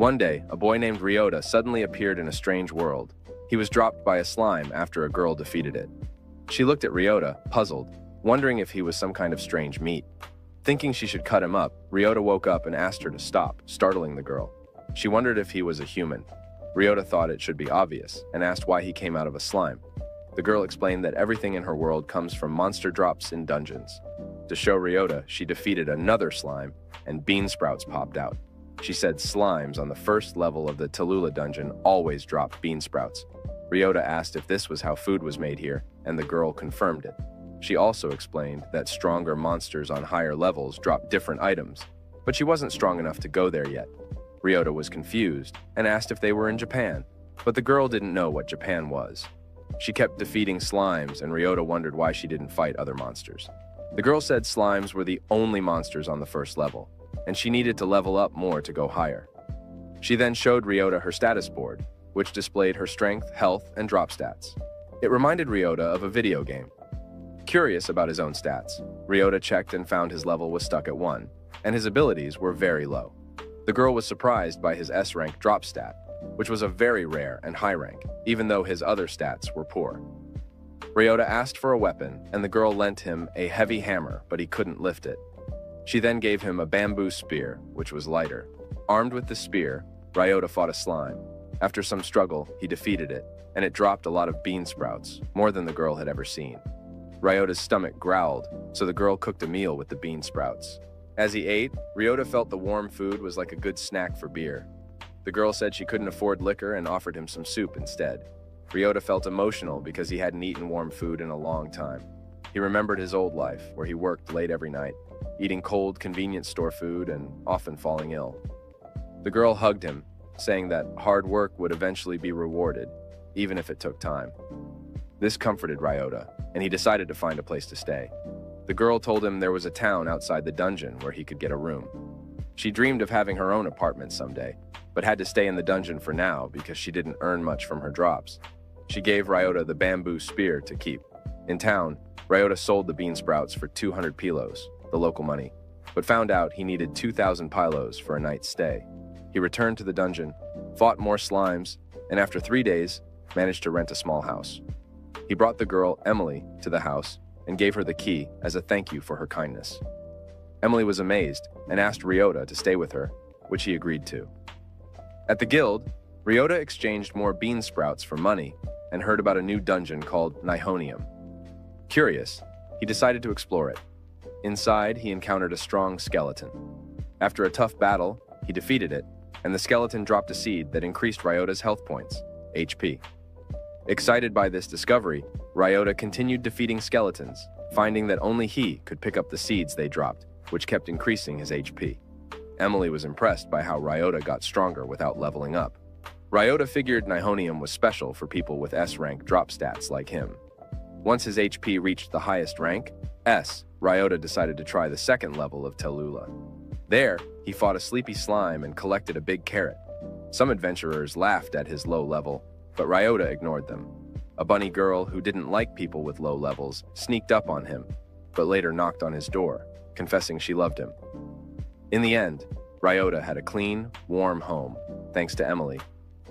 One day, a boy named Ryota suddenly appeared in a strange world. He was dropped by a slime after a girl defeated it. She looked at Ryota, puzzled, wondering if he was some kind of strange meat. Thinking she should cut him up, Ryota woke up and asked her to stop, startling the girl. She wondered if he was a human. Ryota thought it should be obvious and asked why he came out of a slime. The girl explained that everything in her world comes from monster drops in dungeons. To show Ryota, she defeated another slime and bean sprouts popped out. She said slimes on the first level of the Tallulah dungeon always dropped bean sprouts. Ryota asked if this was how food was made here, and the girl confirmed it. She also explained that stronger monsters on higher levels drop different items, but she wasn't strong enough to go there yet. Ryota was confused and asked if they were in Japan, but the girl didn't know what Japan was. She kept defeating slimes, and Ryota wondered why she didn't fight other monsters. The girl said slimes were the only monsters on the first level, and she needed to level up more to go higher. She then showed Ryota her status board, which displayed her strength, health, and drop stats. It reminded Ryota of a video game. Curious about his own stats, Ryota checked and found his level was stuck at 1, and his abilities were very low. The girl was surprised by his S-rank drop stat, which was a very rare and high rank, even though his other stats were poor. Ryota asked for a weapon, and the girl lent him a heavy hammer, but he couldn't lift it. She then gave him a bamboo spear, which was lighter. Armed with the spear, Ryota fought a slime. After some struggle, he defeated it, and it dropped a lot of bean sprouts, more than the girl had ever seen. Ryota's stomach growled, so the girl cooked a meal with the bean sprouts. As he ate, Ryota felt the warm food was like a good snack for beer. The girl said she couldn't afford liquor and offered him some soup instead. Ryota felt emotional because he hadn't eaten warm food in a long time. He remembered his old life, where he worked late every night, eating cold convenience store food and often falling ill. The girl hugged him, saying that hard work would eventually be rewarded, even if it took time. This comforted Ryota, and he decided to find a place to stay. The girl told him there was a town outside the dungeon where he could get a room. She dreamed of having her own apartment someday, but had to stay in the dungeon for now because she didn't earn much from her drops. She gave Ryota the bamboo spear to keep. In town, Ryota sold the bean sprouts for 200 pilos, the local money, but found out he needed 2,000 pilos for a night's stay. He returned to the dungeon, fought more slimes, and after 3 days, managed to rent a small house. He brought the girl, Emily, to the house and gave her the key as a thank you for her kindness. Emily was amazed and asked Ryota to stay with her, which he agreed to. At the guild, Ryota exchanged more bean sprouts for money and heard about a new dungeon called Nihonium. Curious, he decided to explore it. Inside, he encountered a strong skeleton. After a tough battle, he defeated it, and the skeleton dropped a seed that increased Ryota's health points, HP. Excited by this discovery, Ryota continued defeating skeletons, finding that only he could pick up the seeds they dropped, which kept increasing his HP. Emily was impressed by how Ryota got stronger without leveling up. Ryota figured Nihonium was special for people with S-rank drop stats like him. Once his HP reached the highest rank, S, Ryota decided to try the second level of Tallulah. There, he fought a sleepy slime and collected a big carrot. Some adventurers laughed at his low level, but Ryota ignored them. A bunny girl who didn't like people with low levels sneaked up on him, but later knocked on his door, confessing she loved him. In the end, Ryota had a clean, warm home, thanks to Emily,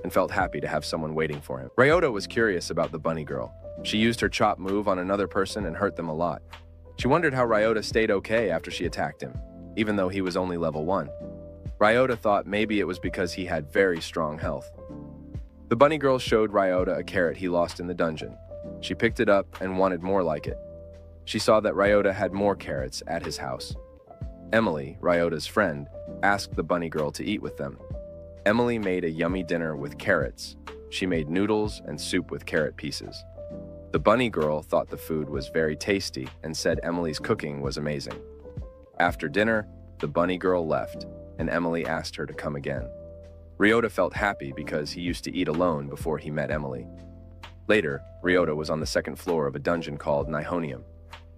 and felt happy to have someone waiting for him. Ryota was curious about the bunny girl. She used her chop move on another person and hurt them a lot. She wondered how Ryota stayed okay after she attacked him, even though he was only level 1. Ryota thought maybe it was because he had very strong health. The bunny girl showed Ryota a carrot he lost in the dungeon. She picked it up and wanted more like it. She saw that Ryota had more carrots at his house. Emily, Ryota's friend, asked the bunny girl to eat with them. Emily made a yummy dinner with carrots. She made noodles and soup with carrot pieces. The bunny girl thought the food was very tasty and said Emily's cooking was amazing. After dinner, the bunny girl left, and Emily asked her to come again. Ryota felt happy because he used to eat alone before he met Emily. Later, Ryota was on the second floor of a dungeon called Nihonium.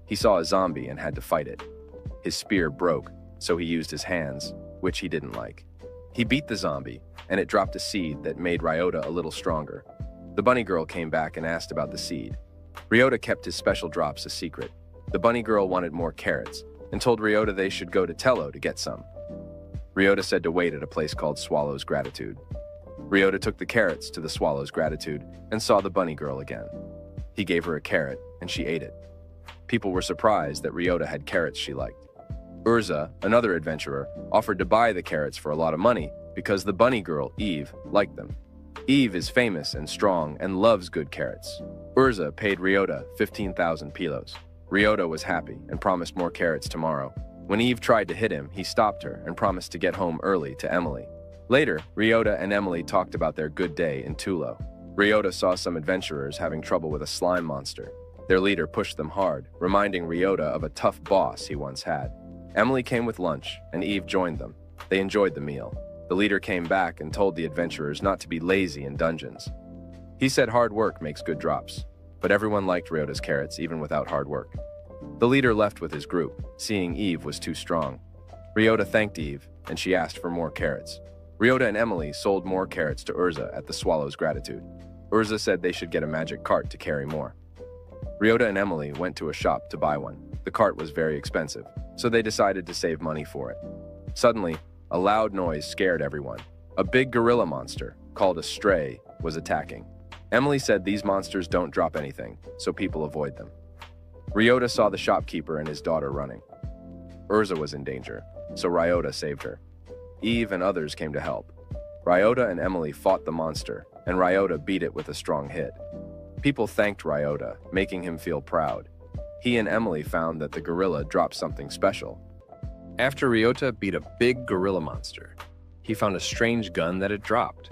He saw a zombie and had to fight it. His spear broke, so he used his hands, which he didn't like. He beat the zombie, and it dropped a seed that made Ryota a little stronger. The bunny girl came back and asked about the seed. Ryota kept his special drops a secret. The bunny girl wanted more carrots and told Ryota they should go to Tello to get some. Ryota said to wait at a place called Swallow's Gratitude. Ryota took the carrots to the Swallow's Gratitude and saw the bunny girl again. He gave her a carrot, and she ate it. People were surprised that Ryota had carrots she liked. Urza, another adventurer, offered to buy the carrots for a lot of money because the bunny girl, Eve, liked them. Eve is famous and strong and loves good carrots. Urza paid Ryota 15,000 pilos. Ryota was happy and promised more carrots tomorrow. When Eve tried to hit him, he stopped her and promised to get home early to Emily. Later, Ryota and Emily talked about their good day in Tulo. Ryota saw some adventurers having trouble with a slime monster. Their leader pushed them hard, reminding Ryota of a tough boss he once had. Emily came with lunch, and Eve joined them. They enjoyed the meal. The leader came back and told the adventurers not to be lazy in dungeons. He said hard work makes good drops, but everyone liked Ryota's carrots even without hard work. The leader left with his group, seeing Eve was too strong. Ryota thanked Eve, and she asked for more carrots. Ryota and Emily sold more carrots to Urza at the Swallow's Gratitude. Urza said they should get a magic cart to carry more. Ryota and Emily went to a shop to buy one. The cart was very expensive, so they decided to save money for it. Suddenly, a loud noise scared everyone. A big gorilla monster, called a stray, was attacking. Emily said these monsters don't drop anything, so people avoid them. Ryota saw the shopkeeper and his daughter running. Urza was in danger, so Ryota saved her. Eve and others came to help. Ryota and Emily fought the monster, and Ryota beat it with a strong hit. People thanked Ryota, making him feel proud. He and Emily found that the gorilla dropped something special. After Ryota beat a big gorilla monster, he found a strange gun that had dropped.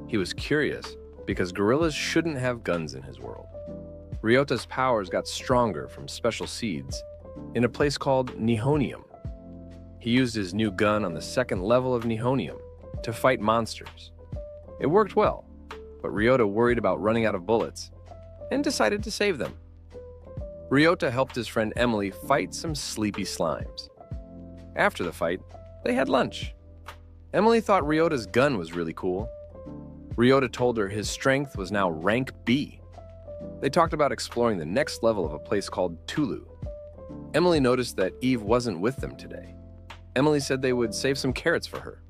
He was curious because gorillas shouldn't have guns in his world. Ryota's powers got stronger from special seeds in a place called Nihonium. He used his new gun on the second level of Nihonium to fight monsters. It worked well, but Ryota worried about running out of bullets and decided to save them. Ryota helped his friend Emily fight some sleepy slimes. After the fight, they had lunch. Emily thought Ryota's gun was really cool. Ryota told her his strength was now rank B. They talked about exploring the next level of a place called Tulu. Emily noticed that Eve wasn't with them today. Emily said they would save some carrots for her.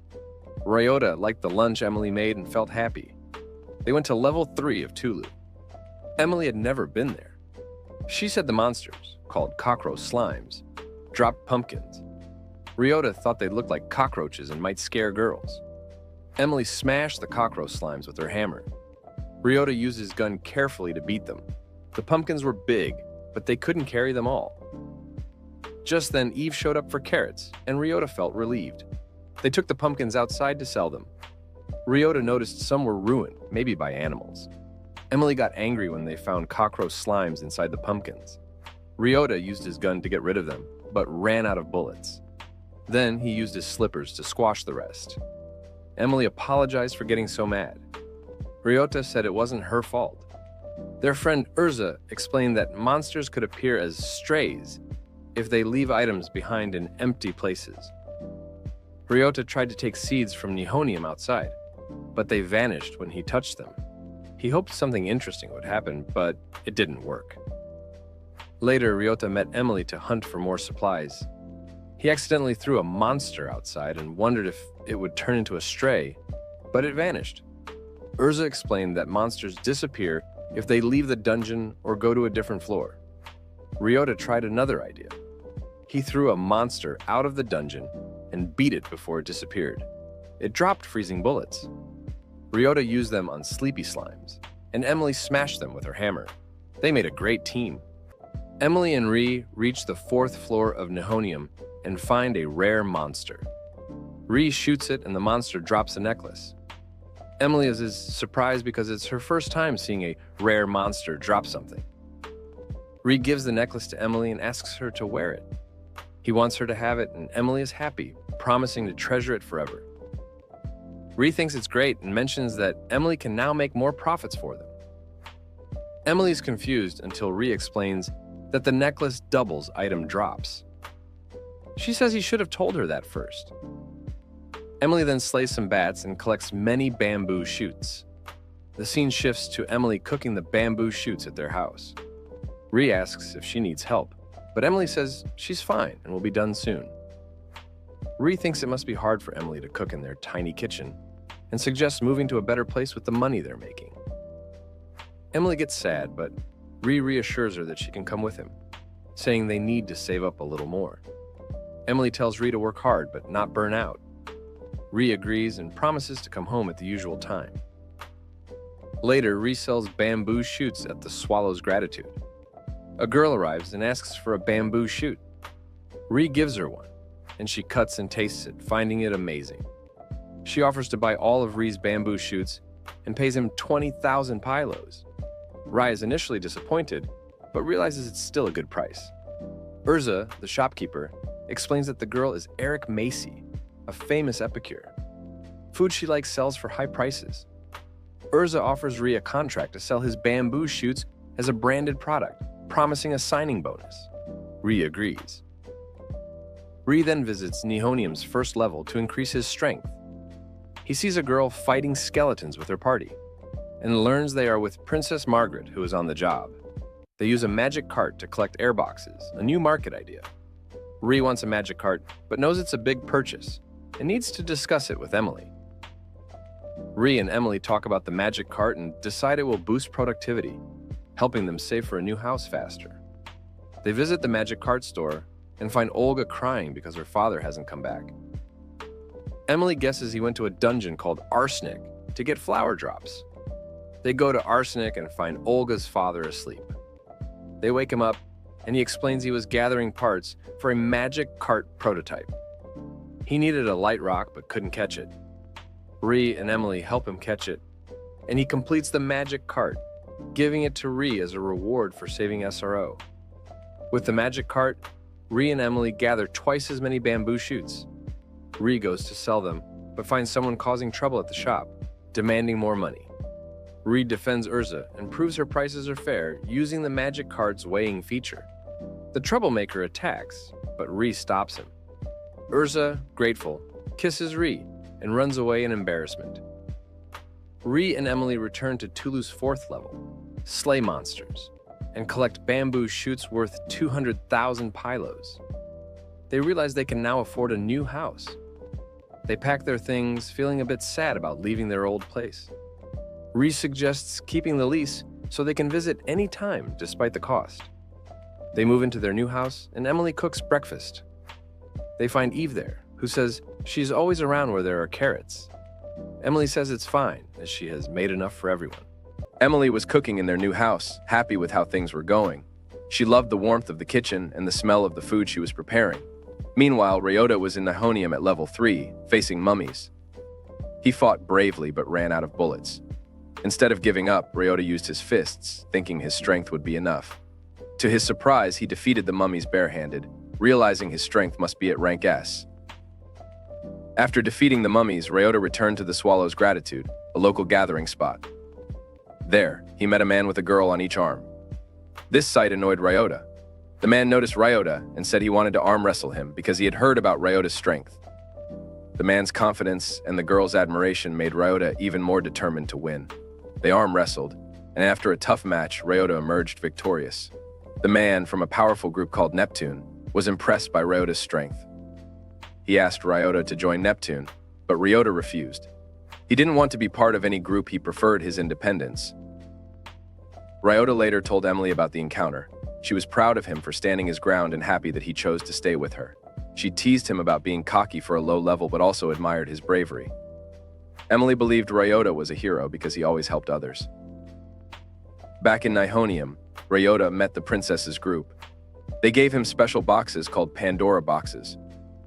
Ryota liked the lunch Emily made and felt happy. They went to level 3 of Tulu. Emily had never been there. She said the monsters, called cockroach slimes, dropped pumpkins. Ryota thought they looked like cockroaches and might scare girls. Emily smashed the cockroach slimes with her hammer. Ryota used his gun carefully to beat them. The pumpkins were big, but they couldn't carry them all. Just then, Eve showed up for carrots, and Ryota felt relieved. They took the pumpkins outside to sell them. Ryota noticed some were ruined, maybe by animals. Emily got angry when they found cockroach slimes inside the pumpkins. Ryota used his gun to get rid of them, but ran out of bullets. Then he used his slippers to squash the rest. Emily apologized for getting so mad. Ryota said it wasn't her fault. Their friend Urza explained that monsters could appear as strays if they leave items behind in empty places. Ryota tried to take seeds from Nihonium outside, but they vanished when he touched them. He hoped something interesting would happen, but it didn't work. Later, Ryota met Emily to hunt for more supplies. He accidentally threw a monster outside and wondered if it would turn into a stray, but it vanished. Urza explained that monsters disappear if they leave the dungeon or go to a different floor. Ryota tried another idea. He threw a monster out of the dungeon and beat it before it disappeared. It dropped freezing bullets. Ryota used them on sleepy slimes, and Emily smashed them with her hammer. They made a great team. Emily and Ri reach the 4th floor of Nihonium and find a rare monster. Ri shoots it and the monster drops a necklace. Emily is surprised because it's her first time seeing a rare monster drop something. Ri gives the necklace to Emily and asks her to wear it. He wants her to have it, and Emily is happy, promising to treasure it forever. Ri thinks it's great and mentions that Emily can now make more profits for them. Emily is confused until Ri explains that the necklace doubles item drops. She says he should have told her that first. Emily then slays some bats and collects many bamboo shoots. The scene shifts to Emily cooking the bamboo shoots at their house. Ri asks if she needs help, but Emily says she's fine and will be done soon. Ree thinks it must be hard for Emily to cook in their tiny kitchen and suggests moving to a better place with the money they're making. Emily gets sad, but Ree reassures her that she can come with him, saying they need to save up a little more. Emily tells Ree to work hard but not burn out. Ree agrees and promises to come home at the usual time. Later, Ree sells bamboo shoots at the Swallow's Gratitude. A girl arrives and asks for a bamboo shoot. Ree gives her one, and she cuts and tastes it, finding it amazing. She offers to buy all of Ree's bamboo shoots and pays him 20,000 pylos. Rye is initially disappointed, but realizes it's still a good price. Urza, the shopkeeper, explains that the girl is Eric Macy, a famous epicure. Food she likes sells for high prices. Urza offers Ree a contract to sell his bamboo shoots as a branded product, promising a signing bonus. Ree agrees. Ree then visits Nihonium's first level to increase his strength. He sees a girl fighting skeletons with her party, and learns they are with Princess Margaret, who is on the job. They use a magic cart to collect airboxes, a new market idea. Ree wants a magic cart, but knows it's a big purchase, and needs to discuss it with Emily. Ree and Emily talk about the magic cart and decide it will boost productivity, helping them save for a new house faster. They visit the magic cart store and find Olga crying because her father hasn't come back. Emily guesses he went to a dungeon called Arsenic to get flower drops. They go to Arsenic and find Olga's father asleep. They wake him up, and he explains he was gathering parts for a magic cart prototype. He needed a light rock but couldn't catch it. Ree and Emily help him catch it, and he completes the magic cart, giving it to Ree as a reward for saving SRO. With the magic cart, Ree and Emily gather twice as many bamboo shoots. Ree goes to sell them, but finds someone causing trouble at the shop, demanding more money. Ree defends Urza and proves her prices are fair using the magic cart's weighing feature. The troublemaker attacks, but Ree stops him. Urza, grateful, kisses Ree and runs away in embarrassment. Ree and Emily return to Tulu's fourth level, slay monsters, and collect bamboo shoots worth 200,000 pylos. They realize they can now afford a new house. They pack their things, feeling a bit sad about leaving their old place. Ree suggests keeping the lease so they can visit any time despite the cost. They move into their new house, and Emily cooks breakfast. They find Eve there, who says she's always around where there are carrots. Emily says it's fine, as she has made enough for everyone. Emily was cooking in their new house, happy with how things were going. She loved the warmth of the kitchen and the smell of the food she was preparing. Meanwhile, Ryota was in Nihonium at level 3, facing mummies. He fought bravely but ran out of bullets. Instead of giving up, Ryota used his fists, thinking his strength would be enough. To his surprise, he defeated the mummies barehanded, realizing his strength must be at rank S. After defeating the mummies, Ryota returned to the Swallow's Gratitude, a local gathering spot. There, he met a man with a girl on each arm. This sight annoyed Ryota. The man noticed Ryota and said he wanted to arm wrestle him because he had heard about Ryota's strength. The man's confidence and the girl's admiration made Ryota even more determined to win. They arm wrestled, and after a tough match, Ryota emerged victorious. The man, from a powerful group called Neptune, was impressed by Ryota's strength. He asked Ryota to join Neptune, but Ryota refused. He didn't want to be part of any group, he preferred his independence. Ryota later told Emily about the encounter. She was proud of him for standing his ground and happy that he chose to stay with her. She teased him about being cocky for a low level but also admired his bravery. Emily believed Ryota was a hero because he always helped others. Back in Nihonium, Ryota met the princess's group. They gave him special boxes called Pandora boxes.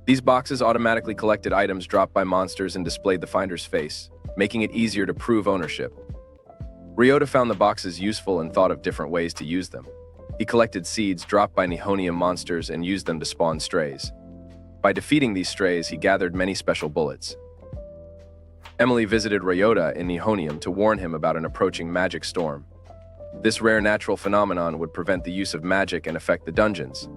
These boxes automatically collected items dropped by monsters and displayed the finder's face, making it easier to prove ownership. Ryota found the boxes useful and thought of different ways to use them. He collected seeds dropped by Nihonium monsters and used them to spawn strays. By defeating these strays, he gathered many special bullets. Emily visited Ryota in Nihonium to warn him about an approaching magic storm. This rare natural phenomenon would prevent the use of magic and affect the dungeons.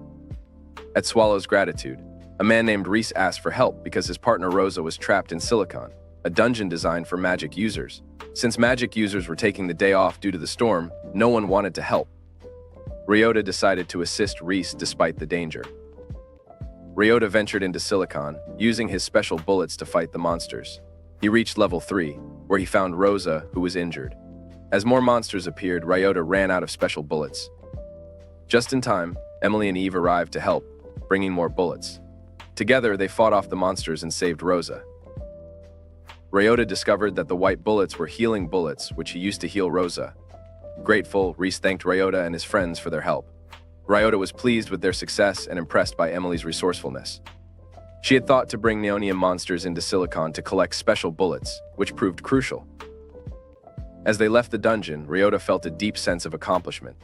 At Swallow's Gratitude, a man named Reese asked for help because his partner Rosa was trapped in Silicon, a dungeon designed for magic users. Since magic users were taking the day off due to the storm, no one wanted to help. Ryota decided to assist Reese despite the danger. Ryota ventured into Silicon, using his special bullets to fight the monsters. He reached level 3, where he found Rosa, who was injured. As more monsters appeared, Ryota ran out of special bullets. Just in time, Emily and Eve arrived to help, bringing more bullets. Together, they fought off the monsters and saved Rosa. Ryota discovered that the white bullets were healing bullets, which he used to heal Rosa. Grateful, Reese thanked Ryota and his friends for their help. Ryota was pleased with their success and impressed by Emily's resourcefulness. She had thought to bring Neonium monsters into Silicon to collect special bullets, which proved crucial. As they left the dungeon, Ryota felt a deep sense of accomplishment.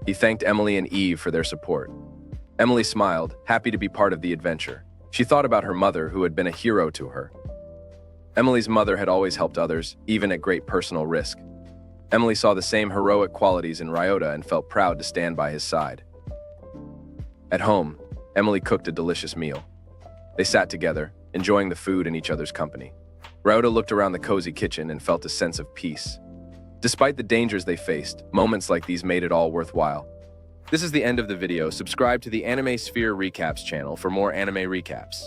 He thanked Emily and Eve for their support. Emily smiled, happy to be part of the adventure. She thought about her mother, who had been a hero to her. Emily's mother had always helped others, even at great personal risk. Emily saw the same heroic qualities in Ryota and felt proud to stand by his side. At home, Emily cooked a delicious meal. They sat together, enjoying the food and each other's company. Ryota looked around the cozy kitchen and felt a sense of peace. Despite the dangers they faced, moments like these made it all worthwhile. This is the end of the video. Subscribe to the Anime Sphere Recaps channel for more anime recaps.